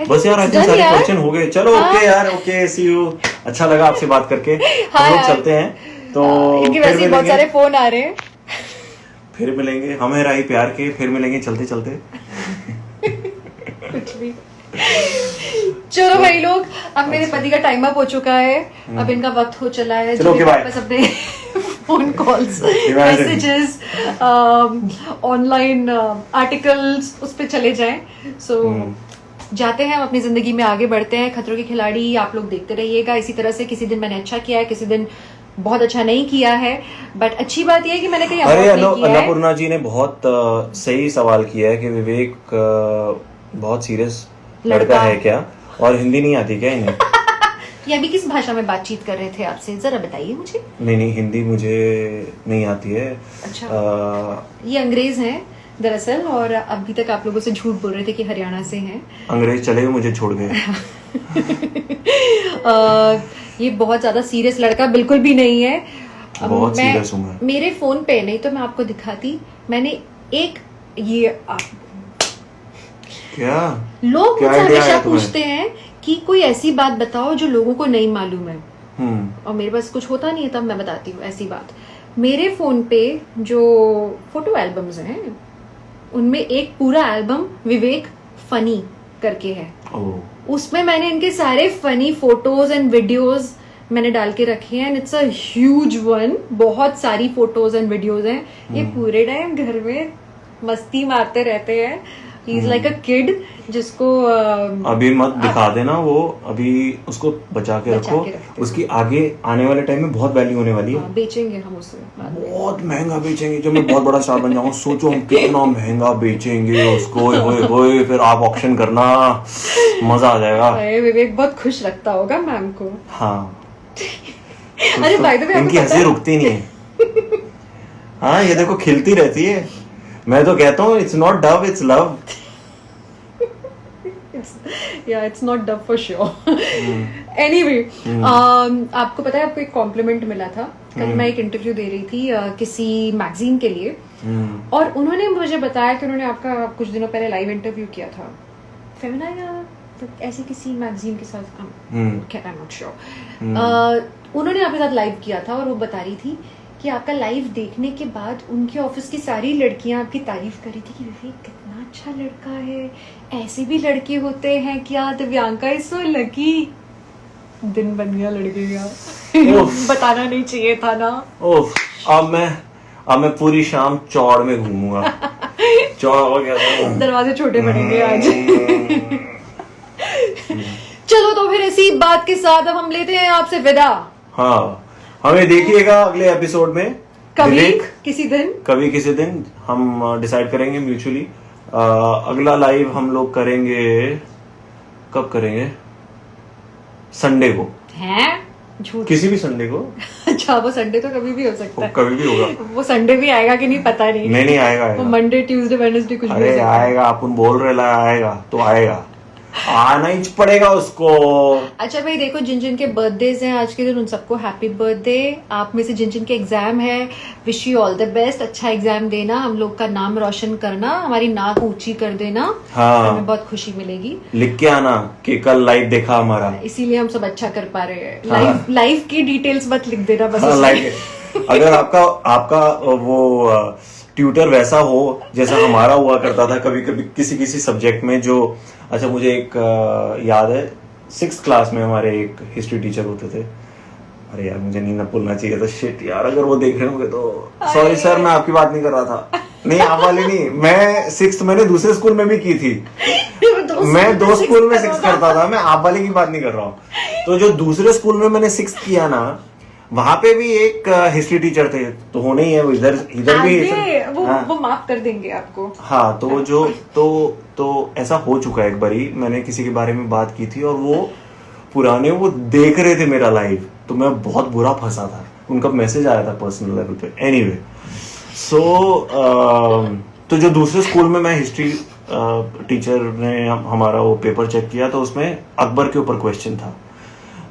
बस यार, आज सारे क्वेश्चन हो गए. चलो ओके यार, ओके, सी यू. अच्छा लगा आपसे बात करके. हम लोग चलते हैं. तो इनके वैसे बहुत सारे फोन आ रहे हैं. फिर मिलेंगे, हमें राही प्यार के, फिर मिलेंगे चलते चलते. कुछ भी. चलो भाई लोग, अब मेरे पति का टाइम अप हो चुका है. अब इनका वक्त हो चला है. चलो, ओके, बाय. बस अपने phone calls, messages, online articles उस पे चले जाएं. सो जाते हैं, हम अपनी जिंदगी में आगे बढ़ते हैं. खतरों के खिलाड़ी आप लोग देखते रहिएगा इसी तरह से. किसी दिन मैंने अच्छा किया है, किसी दिन बहुत अच्छा नहीं किया है, बट अच्छी बात यह है कि मैंने कहीं अरे नहीं किया है. अन्नपूर्णा जी ने बहुत सही सवाल किया है कि विवेक बहुत सीरियस लड़का है क्या, और हिंदी नहीं आती क्या इन्हें? ये अभी किस भाषा में बातचीत कर रहे थे आपसे, जरा बताइए मुझे. नहीं, हिंदी मुझे नहीं आती है. अच्छा. ये अंग्रेज हैं दरअसल, और अभी तक आप लोगों से झूठ बोल रहे थे कि हरियाणा से हैं. अंग्रेज चले गए, मुझे छोड़ गए. ये बहुत ज्यादा सीरियस लड़का बिल्कुल भी नहीं है. बहुत सीरियस हूँ मैं. मेरे फोन पे, नहीं तो मैं आपको दिखाती, मैंने एक ये क्या लोग मुझसे हमेशा पूछते हैं कि कोई ऐसी बात बताओ जो लोगों को नहीं मालूम है. और मेरे पास कुछ होता नहीं है, तब मैं बताती हूँ ऐसी बात. मेरे फोन पे जो फोटो एल्बम्स हैं, उनमें एक पूरा एल्बम विवेक फनी करके है. उसमें मैंने इनके सारे फनी फोटोज एंड वीडियोस मैंने डाल के रखे हैं. It's a huge one. बहुत सारी फोटोज एंड वीडियोस हैं. ये पूरे टाइम घर में मस्ती मारते रहते हैं. He is like a kid जिसको अभी मत दिखा देना. वो अभी उसको बचा के रखो. उसकी आगे आने वाले टाइम में बहुत वैल्यू होने वाली है. बेचेंगे हम उसे, बहुत महंगा बेचेंगे. जब मैं बहुत बड़ा स्टार बन जाऊंगा, सोचो हम कितना महंगा बेचेंगे उसको. होए फिर आप ऑक्शन करना, मजा आ जाएगा. विवेक बहुत खुश रखता होगा मैम को. हाँ. अरे भाई, तो इनकी हंसी रुकती नहीं है. हाँ, ये देखो खिलती रहती है. मैं तो कहता हूँ it's not Dove, it's love. Yeah, it's not dub for sure. Anyway, आपको पता है, आपको एक कॉम्प्लीमेंट मिला था. कल मैं एक इंटरव्यू दे रही थी किसी मैगजीन के लिए, और उन्होंने मुझे बताया कि उन्होंने आपका कुछ दिनों पहले लाइव इंटरव्यू किया था फेमिना या तो ऐसी किसी मैगजीन के साथ. आई एम नॉट श्योर. उन्होंने आपके साथ लाइव किया था, और वो बता रही थी कि आपका लाइव देखने के बाद उनके ऑफिस की सारी लड़कियां आपकी तारीफ कर रही थी कि विवेक कितना अच्छा लड़का है, ऐसे भी लड़के होते हैं क्या, दिव्यांका इज सो लकी. दिन बन गया लड़के का. बताना नहीं चाहिए था ना. अब मैं पूरी शाम चौड़ में घूमूंगा. चौड़ दरवाजे छोटे बनेंगे आज. चलो तो फिर इसी बात के साथ अब हम लेते हैं आपसे विदा. हाँ, हमें देखिएगा अगले एपिसोड में. कभी किसी दिन हम डिसाइड करेंगे म्यूचुअली. अगला लाइव हम लोग करेंगे, कब करेंगे? संडे को. हैं? झूठ. किसी भी संडे को. अच्छा, वो संडे तो कभी भी हो सकता है. कभी भी होगा. वो संडे भी आएगा कि नहीं पता नहीं. नहीं आएगा. वो मंडे ट्यूसडे वेडनेसडे कुछ भी अरे आएगा. अपन बोल रहे आएगा तो आएगा. आना ही पड़ेगा उसको। अच्छा भाई देखो, जिन जिन के बर्थडेज हैं आज के दिन, उन सबको हैप्पी बर्थडे। आप में से जिन जिन के एग्जाम है, wish you all the best. अच्छा एग्जाम देना, हम लोग का नाम रोशन करना, हमारी नाक ऊंची कर देना। हाँ। हमें बहुत खुशी मिलेगी। लिख के आना कि कल लाइव देखा हमारा, इसीलिए हम सब अच्छा कर पा रहे हैं। हाँ। लाइव की डिटेल्स मत लिख देना बस। हाँ, उसमें। लाइव। अगर आपका वो ट्यूटर वैसा हो जैसा हमारा हुआ करता था कभी कभी किसी किसी सब्जेक्ट में, जो अच्छा मुझे एक याद है, 6th क्लास में हमारे एक हिस्ट्री टीचर होते थे। अरे यार मुझे नहीं ना बोलना चाहिए था, शिट यार, अगर वो देख रहे होंगे तो सॉरी सर, मैं आपकी बात नहीं कर रहा था। नहीं, आप वाली नहीं, मैं 6th मैंने दूसरे स्कूल में भी की थी। मैं 2 स्कूल में 6 करता था, मैं आप वाले की बात नहीं कर रहा हूँ। तो जो दूसरे स्कूल में मैंने 6 किया ना, वहां पे भी एक हिस्ट्री टीचर थे, तो होने ही है वो, इधर भी वो माफ कर देंगे आपको। हाँ, तो जो तो ऐसा हो चुका है एक बारी, मैंने किसी के बारे में बात की थी और वो पुराने वो देख रहे थे मेरा लाइव, तो मैं बहुत बुरा फंसा था। उनका मैसेज आया था पर्सनल लेवल पे। एनीवे, सो तो जो दूसरे स्कूल में मैं हिस्ट्री टीचर ने हमारा वो पेपर चेक किया, तो उसमें अकबर के ऊपर क्वेश्चन था।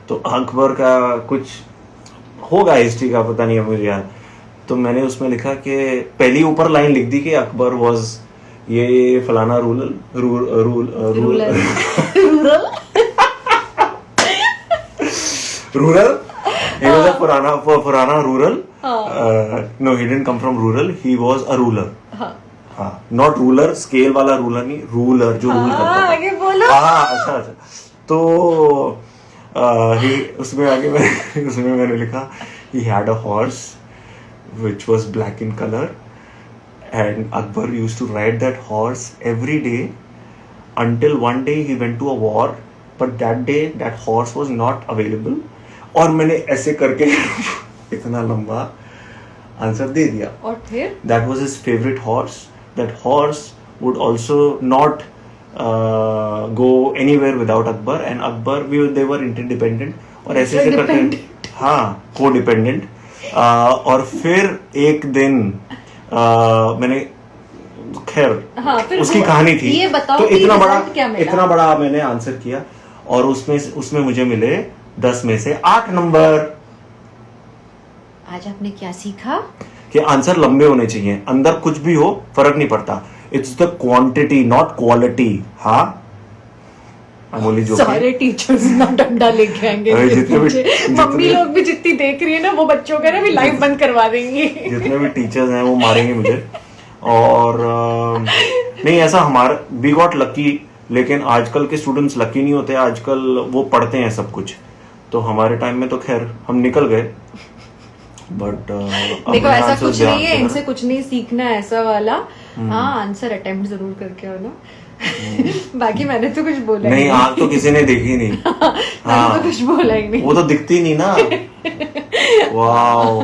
तो अकबर का कुछ होगा हिस्ट्री का, पता नहीं है मुझे यार। तो मैंने उसमें लिखा कि पहली ऊपर लाइन लिख दी कि अकबर वाज ये फलाना रूरल he was a पुराना rural, no he didn't come from rural, he was a ruler। हाँ, नॉट रूलर स्केल वाला रूलर नहीं, रूलर जो रूल करता था। आगे बोलो। हाँ, अच्छा। तो उसमें मैंने लिखा he had a horse which was black in color and Akbar used to ride that horse every day until one day he went to a war, but that day that horse was not available। और मैंने ऐसे करके इतना लंबा आंसर दे दिया। और फिर that was his favorite horse, that horse would also not go anywhere without Akbar, and Akbar they were interdependent और ऐसे ऐसे करके, हाँ, co-dependent। और फिर एक दिन मैंने खैर, हाँ, उसकी कहानी थी। ये बताओ तो कि इतना बड़ा मैंने आंसर किया और उसमें मुझे मिले 10 में से 8 नंबर। आज आपने क्या सीखा? कि आंसर लंबे होने चाहिए, अंदर कुछ भी हो फर्क नहीं पड़ता, it's the quantity not quality. हाँ, अमोली जो सारे टीचर्स ना डंडा लेके आएंगे। मम्मी लोग भी जितनी देख रही है ना, वो बच्चों का ना भी लाइव बंद करवा देंगे। जितने भी टीचर्स हैं वो मारेंगे मुझे। और नहीं, ऐसा हमारा वी गॉट लकी, लेकिन आजकल के स्टूडेंट्स लकी नहीं होते, आजकल वो पढ़ते हैं सब कुछ। तो हमारे टाइम में तो खैर हम निकल गए, बट देखो ऐसा कुछ नहीं है, इनसे कुछ नहीं सीखना है ऐसा वाला। हाँ, आंसर अटेम्प्ट जरूर करके आओ ना। बाकी मैंने तो कुछ बोला नहीं, आग तो किसी ने देखी नहीं। हाँ, तो कुछ बोला ही नहीं, वो तो दिखती नहीं ना। वाओ,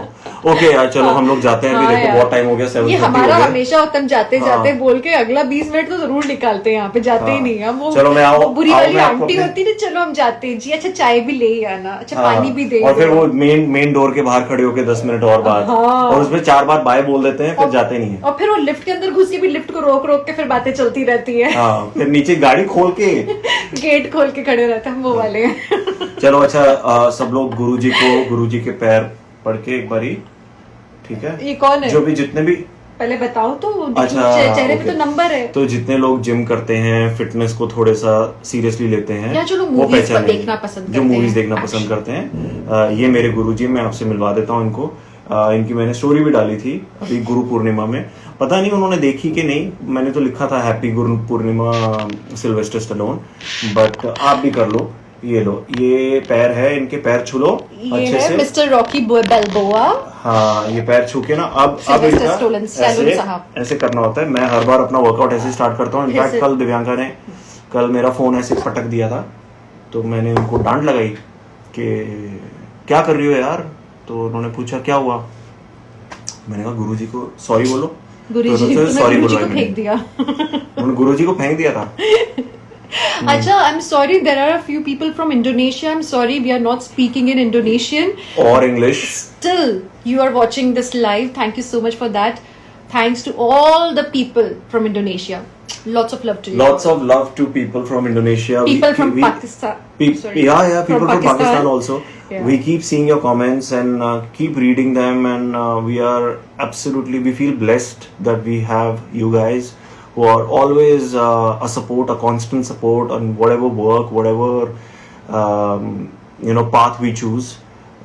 ओके यार, चलो हम लोग जाते हैं। देखो बहुत टाइम हो गया, 7:30 ये हमारा हो गया। हमेशा होता, जाते बोल के अगला 20 मिनट तो जरूर निकालते हैं यहाँ पे, जाते ही नहीं हम। वो चलो मैं वो बुरी वाली आंटी होती ना, चलो हम जाते हैं जी, अच्छा चाय भी ले आना, अच्छा पानी भी दे, और फिर वो मेन डोर के बाहर खड़े होके 10 मिनट और बाद, और उसमें 4 बार बाय बोल देते हैं, फिर जाते नहीं है। और फिर वो लिफ्ट के अंदर घुस के भी लिफ्ट को रोक के फिर बातें चलती रहती है। हाँ, फिर नीचे गाड़ी खोल के गेट खोल के खड़े रहते हैं वो वाले। चलो अच्छा, सब लोग गुरुजी के पैर पढ़ के एक बारी, ठीक है? ये कौन है? जो भी जितने भी, पहले बताओ तो। अच्छा, चेहरे पे तो नंबर है। तो जितने लोग जिम करते हैं, फिटनेस को थोड़ा सा सीरियसली लेते हैं, या जो लोग मूवीज देखना पसंद करते हैं, जो मूवीज देखना पसंद करते हैं, ये मेरे गुरुजी, मैं आपसे मिलवा देता हूँ इनको। इनकी मैंने स्टोरी भी डाली थी अभी गुरु पूर्णिमा में, पता नहीं उन्होंने देखी कि नहीं। मैंने तो लिखा था happy Guru Purnima Sylvester Stallone, but आप भी कर लो। ये लो, ये पैर है, इनके पैर छू लो अच्छे से। Mister Rocky Balboa. हाँ, ये पैर छू के ना, अब ऐसे करना होता है। मैं हर बार अपना वर्कआउट ऐसे स्टार्ट करता हूँ। इनफैक्ट कल दिव्यांका ने मेरा फोन ऐसे पटक दिया था, तो मैंने उनको डांट लगाई कि क्या कर रही हो यार। तो उन्होंने पूछा क्या हुआ, मैंने कहा गुरुजी को सॉरी बोलो। सॉरी बोलो, फेंक दिया। उन्होंने गुरुजी को फेंक दिया था। Acha, I'm sorry, there are a few people from Indonesia. I'm sorry, we are not speaking in Indonesian or English. Still, you are watching this live. Thank you so much for that. Thanks to all the people from Indonesia. Lots of love to you. Lots of love to people from Indonesia. People from Pakistan. Sorry. Yeah, people from Pakistan also. Yeah. We keep seeing your comments and keep reading them, and we feel blessed that we have you guys who are always a support, a constant support on whatever work, whatever path we choose,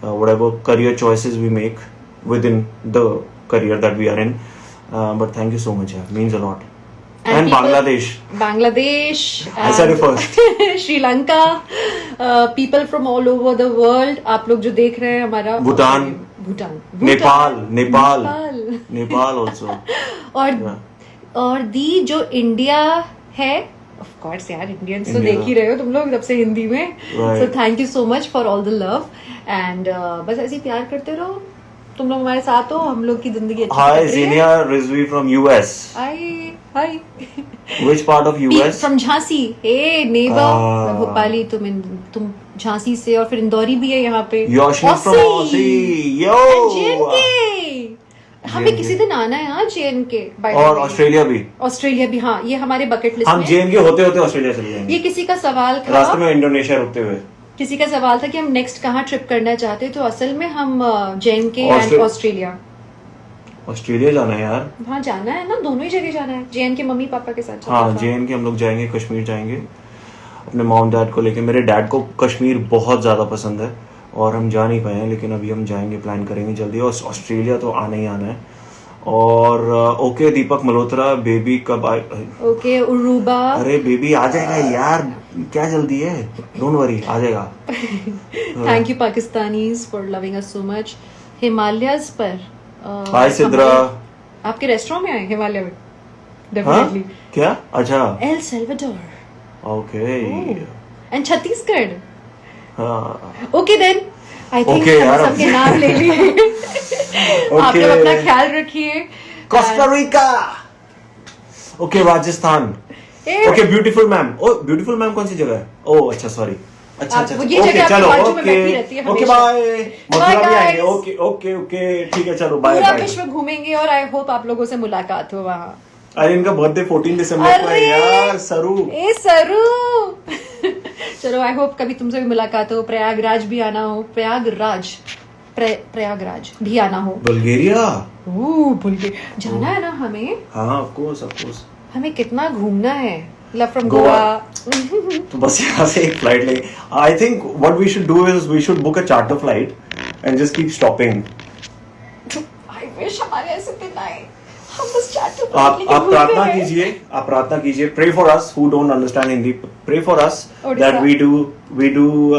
whatever career choices we make within the career that we are in. But thank you so much, yeah. Means a lot. And Bangladesh. I said it first. Sri Lanka, people from all over the world. आप लोग जो देख रहे हैं हमारा Bhutan, Nepal also. और दी जो इंडिया है, ऑफ कोर्स यार, इंडियंस तो देख ही रहे हो तुम लोग तब से हिंदी में. So thank you so much for all the love and बस ऐसे ही प्यार करते रहो. तुम लोग हमारे साथ हो, हम लोग की जिंदगी अच्छी Hi, Zinia Rizvi from US. Hi. Which part of US? From Jhansi. Hey neighbor, Bhopali. तुम झांसी से, और फिर इंदौरी भी है यहाँ पे. Yoshni from Aussie. Yo. JNK. हमें किसी दिन आना है हाँ JNK. और ऑस्ट्रेलिया भी. हाँ, ये हमारे बकेट लिस्ट में. हम JNK होते होते ऑस्ट्रेलिया चले जाएंगे. ये किसी का सवाल था, रास्ते में इंडोनेशिया रुकते हुए. किसी का सवाल था कि हम नेक्स्ट कहाँ ट्रिप करना चाहते हैं, तो असल में हम JNK एंड ऑस्ट्रेलिया जाना है यार. वहाँ जाना है ना, दोनों ही जगह जाना है. JNK मम्मी पापा के साथ. हाँ, JNK हम लोग जाएंगे, कश्मीर जाएंगे अपने मॉम डैड को लेके. मेरे डैड को कश्मीर बहुत ज़्यादा पसंद है और हम जा नहीं पाए हैं, लेकिन अभी हम जाएंगे, प्लान करेंगे जल्दी. और ऑस्ट्रेलिया तो आना ही आना है. और ओके दीपक मल्होत्रा, बेबी कब आए? ओके उरूबा. अरे बेबी आ जाएगा यार, क्या जल्दी है, डोंट वरी, आ जाएगा. Thank you Pakistanis for loving us so much. Himalayas पर हाय सिद्रा. आपके रेस्टोरेंट में आए हिमालय में? डेफिनेटली. क्या? अच्छा. El Salvador. Okay. And Chhattisgarh. हाँ. ओके देन आई थिंक सबके नाम ले लिए. आप लोग अपना ख्याल रखिए. Costa Rica. Okay Rajasthan. Okay beautiful ma'am. ओ ब्यूटीफुल मैम कौन सी जगह है? ओह अच्छा सॉरी. अच्छा ओके चलो. Okay bye. मथुरा भी आएंगे. ओके ठीक है चलो बाय. पूरा विश्व घूमेंगे और आई होप आप लोगों से मुलाकात हो वहाँ. अरे इनका बर्थडे 14 दिसंबर को है यार. सरू. चलो आई होप कभी तुमसे भी मुलाकात हो. प्रयागराज भी आना हो. प्रयागराज भी आना हो. बुल्गारिया. जाना है ना हमें. हाँ ऑफ कोर्स. हमें कितना घूमना है. Love from Goa. तो बस यहाँ से एक फ्लाइट लेंगे. I think what we should do is we should book a charter flight and just keep stopping. I wish हमारे ऐसे दिन आए. हम बस चार्टर आप प्रार्थना कीजिए. Pray for us who don't understand Hindi. Pray for us that we do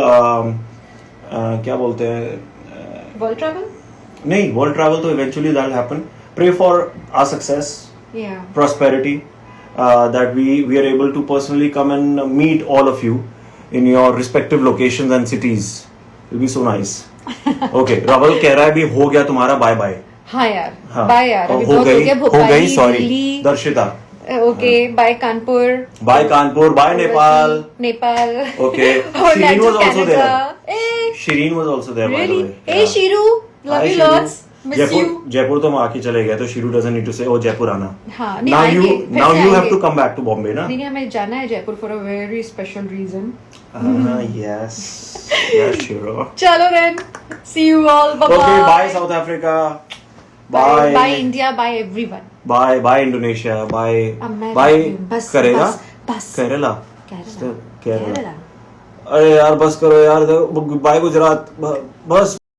क्या बोलते हैं, वर्ल्ड ट्रैवल. नहीं, वर्ल्ड ट्रैवल तो eventually that will happen. Pray for our success, prosperity, that we are able to personally come and meet all of you in your respective locations and cities. It will be so nice. Okay, Raval कह रहा है भी हो गया तुम्हारा बाय बाय. हाँ यार, बाय यार. अभी हो गई. Sorry Delhi. Darshita. Okay bye Kanpur. Bye Nepal. Okay. Shireen was also there. By the way. Hey Shiru, love you lots. Jaipur तो हम आके चले गए, तो शीरू डजंट नीड टू से ओ जयपुर आना. हाँ, now you have to come back to Bombay ना. नहीं हमें जाना है Jaipur for a very special reason. Yes Sheeru. चलो then, see you all. Bye okay bye South Africa. Bye India. Bye everyone. Bye Indonesia. Bye करेगा. केरला. अरे यार बस करो यार. बाय गुजरात. बस